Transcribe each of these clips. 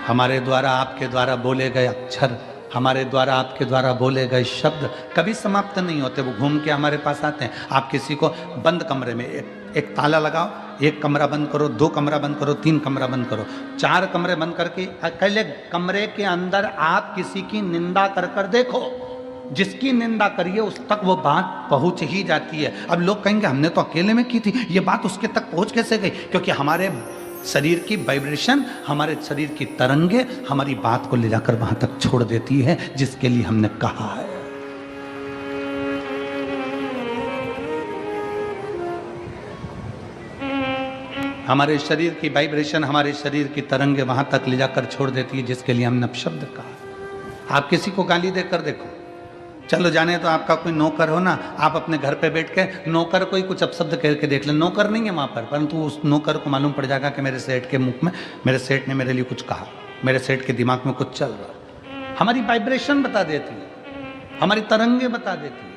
हमारे द्वारा आपके द्वारा बोले गए अक्षर, हमारे द्वारा आपके द्वारा बोले गए शब्द कभी समाप्त नहीं होते, वो घूम के हमारे पास आते हैं। आप किसी को बंद कमरे में एक ताला लगाओ, एक कमरा बंद करो, 2 कमरा बंद करो, 3 कमरा बंद करो, 4 कमरे बंद करके अकेले कमरे के अंदर आप किसी की निंदा कर कर देखो, जिसकी निंदा करिए उस तक वो बात पहुंच ही जाती है। अब लोग कहेंगे हमने तो अकेले में की थी, ये बात उसके तक पहुंच कैसे गई? क्योंकि हमारे शरीर की वाइब्रेशन, हमारे शरीर की तरंगे हमारी बात को ले जाकर वहां तक छोड़ देती है जिसके लिए हमने कहा है। हमारे शरीर की वाइब्रेशन, हमारे शरीर की तरंगे वहां तक ले जाकर छोड़ देती है जिसके लिए हमने अपशब्द कहा। आप किसी को गाली देकर देखो, चलो जाने तो आपका कोई नौकर हो ना, आप अपने घर पे बैठ के नौकर को ही कुछ अपशब्द कह के देख ले, नौकर नहीं है वहां पर, परंतु उस नौकर को मालूम पड़ जाएगा कि मेरे सेठ के मुख में, मेरे सेठ ने मेरे लिए कुछ कहा, मेरे सेठ के दिमाग में कुछ चल रहा। हमारी वाइब्रेशन बता देती है, हमारी तरंगे बता देती है।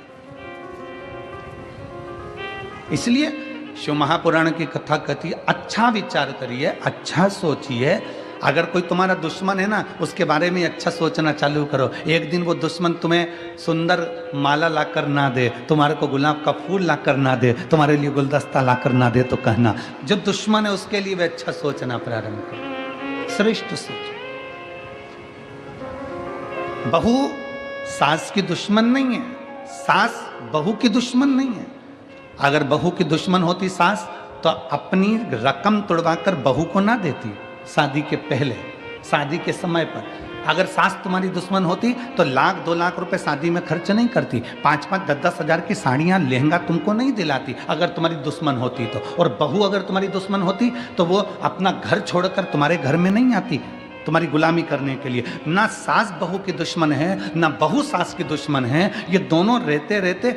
इसलिए शिव महापुराण की कथा कहती है अच्छा विचार करिए, अच्छा सोचिए। अगर कोई तुम्हारा दुश्मन है ना, उसके बारे में अच्छा सोचना चालू करो। एक दिन वो दुश्मन तुम्हें सुंदर माला लाकर ना दे, तुम्हारे को गुलाब का फूल लाकर ना दे, तुम्हारे लिए गुलदस्ता लाकर ना दे, तो कहना जो दुश्मन है उसके लिए वे अच्छा सोचना प्रारंभ करो, श्रेष्ठ सोचो। बहू सास की दुश्मन नहीं है, सास बहू की दुश्मन नहीं है। अगर बहू की दुश्मन होती सास तो अपनी रकम तुड़वाकर बहू को ना देती शादी के पहले, शादी के समय पर। अगर सास तुम्हारी दुश्मन होती तो 1,00,000 2 लाख रुपए शादी में खर्च नहीं करती, 5-5 10-10 हजार की साड़ियां लहंगा तुमको नहीं दिलाती अगर तुम्हारी दुश्मन होती तो। और बहू अगर तुम्हारी दुश्मन होती तो वो अपना घर छोड़कर तुम्हारे घर में नहीं आती तुम्हारी गुलामी करने के लिए। ना सास बहू की दुश्मन है, ना बहू सास की दुश्मन है। ये दोनों रहते रहते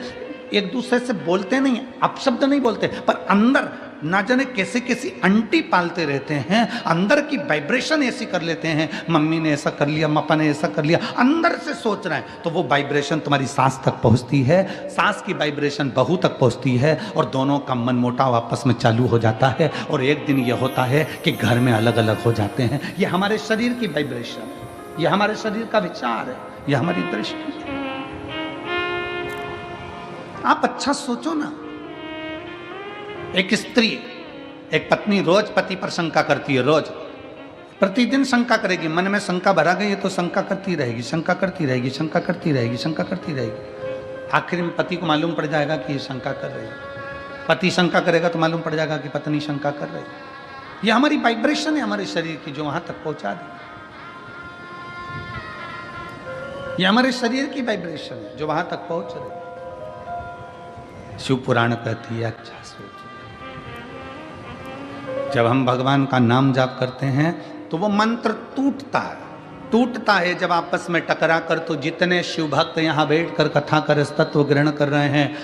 एक दूसरे से बोलते नहीं, अपशब्द नहीं बोलते, पर अंदर ना जाने कैसे कैसी अंटी पालते रहते हैं, अंदर की वाइब्रेशन ऐसी कर लेते हैं। मम्मी ने ऐसा कर लिया, पापा ने ऐसा कर लिया, अंदर से सोच रहे हैं तो वो वाइब्रेशन तुम्हारी सास तक पहुंचती है, सास की वाइब्रेशन बहू तक पहुंचती है, और दोनों का मन मोटाव आपस में चालू हो जाता है। और एक दिन ये होता है कि घर में अलग अलग हो जाते हैं। ये हमारे शरीर की वाइब्रेशन है, ये हमारे शरीर का विचार है, ये हमारी दृष्टि है। आप अच्छा सोचो ना। एक स्त्री, एक पत्नी रोज पति पर शंका करती है, रोज प्रतिदिन शंका करेगी, मन में शंका भरा गई है तो शंका करती रहेगी, शंका करती रहेगी, शंका करती रहेगी, शंका करती रहेगी। आखिर में पति को मालूम पड़ जाएगा कि ये शंका कर रही है। पति शंका करेगा तो मालूम पड़ जाएगा कि पत्नी शंका कर रही है। ये हमारी वाइब्रेशन है हमारे शरीर की जो वहां तक पहुंचा दी। ये हमारे शरीर की वाइब्रेशन है जो वहां तक पहुंच रही है। शिव पुराण कहती है अच्छा सोच। जब हम भगवान का नाम जाप करते हैं तो वो मंत्र टूटता है जब आपस में टकरा कर। तो जितने शिव भक्त यहाँ बैठ कर कथा कर तत्व ग्रहण कर रहे हैं,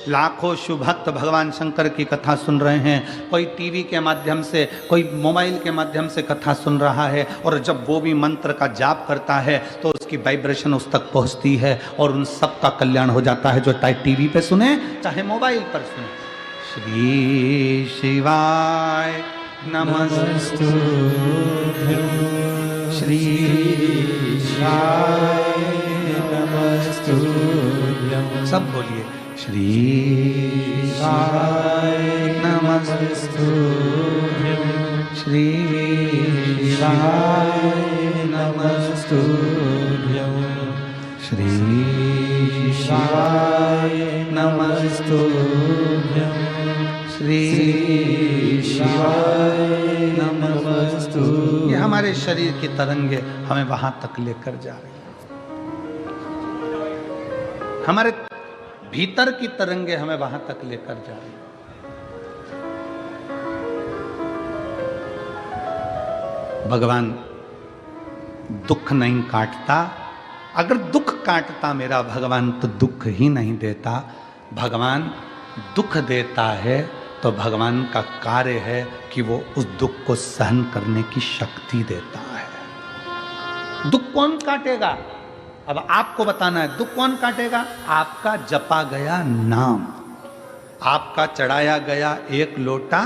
लाखों शिव भक्त भगवान शंकर की कथा सुन रहे हैं। कोई टीवी के माध्यम से, कोई मोबाइल के माध्यम से कथा सुन रहा है, और जब वो भी मंत्र का जाप करता है तो उसकी वाइब्रेशन उस तक पहुंचती है और उन सब का कल्याण हो जाता है, जो चाहे टीवी पे सुने चाहे मोबाइल पर सुने। श्री शिवाय नमस्तुभ्यं, श्री शिवाय नमस्तुभ्यं। सब बोलिए श्री शिवाय नमस्तुभ्यं, श्री शिवाय नमस्तुभ्यं, श्री शिवाय नमस्तुभ्यं, श्री शिवाय नमस्तुभ्यं। ये हमारे शरीर की तरंगे हमें वहां तक लेकर जा रही है। हमारे भीतर की तरंगे हमें वहां तक लेकर जा रही है। भगवान दुख नहीं काटता। अगर दुख काटता मेरा भगवान तो दुख ही नहीं देता। भगवान दुख देता है तो भगवान का कार्य है कि वो उस दुख को सहन करने की शक्ति देता है। दुख कौन काटेगा? अब आपको बताना है दुख कौन काटेगा। आपका जपा गया नाम, आपका चढ़ाया गया एक लोटा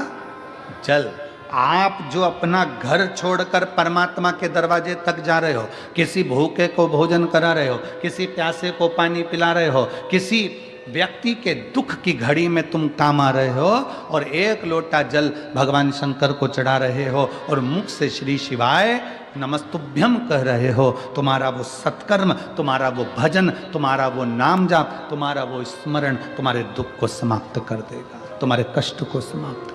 जल, आप जो अपना घर छोड़कर परमात्मा के दरवाजे तक जा रहे हो, किसी भूखे को भोजन करा रहे हो, किसी प्यासे को पानी पिला रहे हो, किसी व्यक्ति के दुख की घड़ी में तुम काम आ रहे हो और एक लोटा जल भगवान शंकर को चढ़ा रहे हो और मुख से श्री शिवाय नमस्तुभ्यम कह रहे हो, तुम्हारा वो सत्कर्म, तुम्हारा वो भजन, तुम्हारा वो नाम जाप, तुम्हारा वो स्मरण तुम्हारे दुख को समाप्त कर देगा, तुम्हारे कष्ट को समाप्त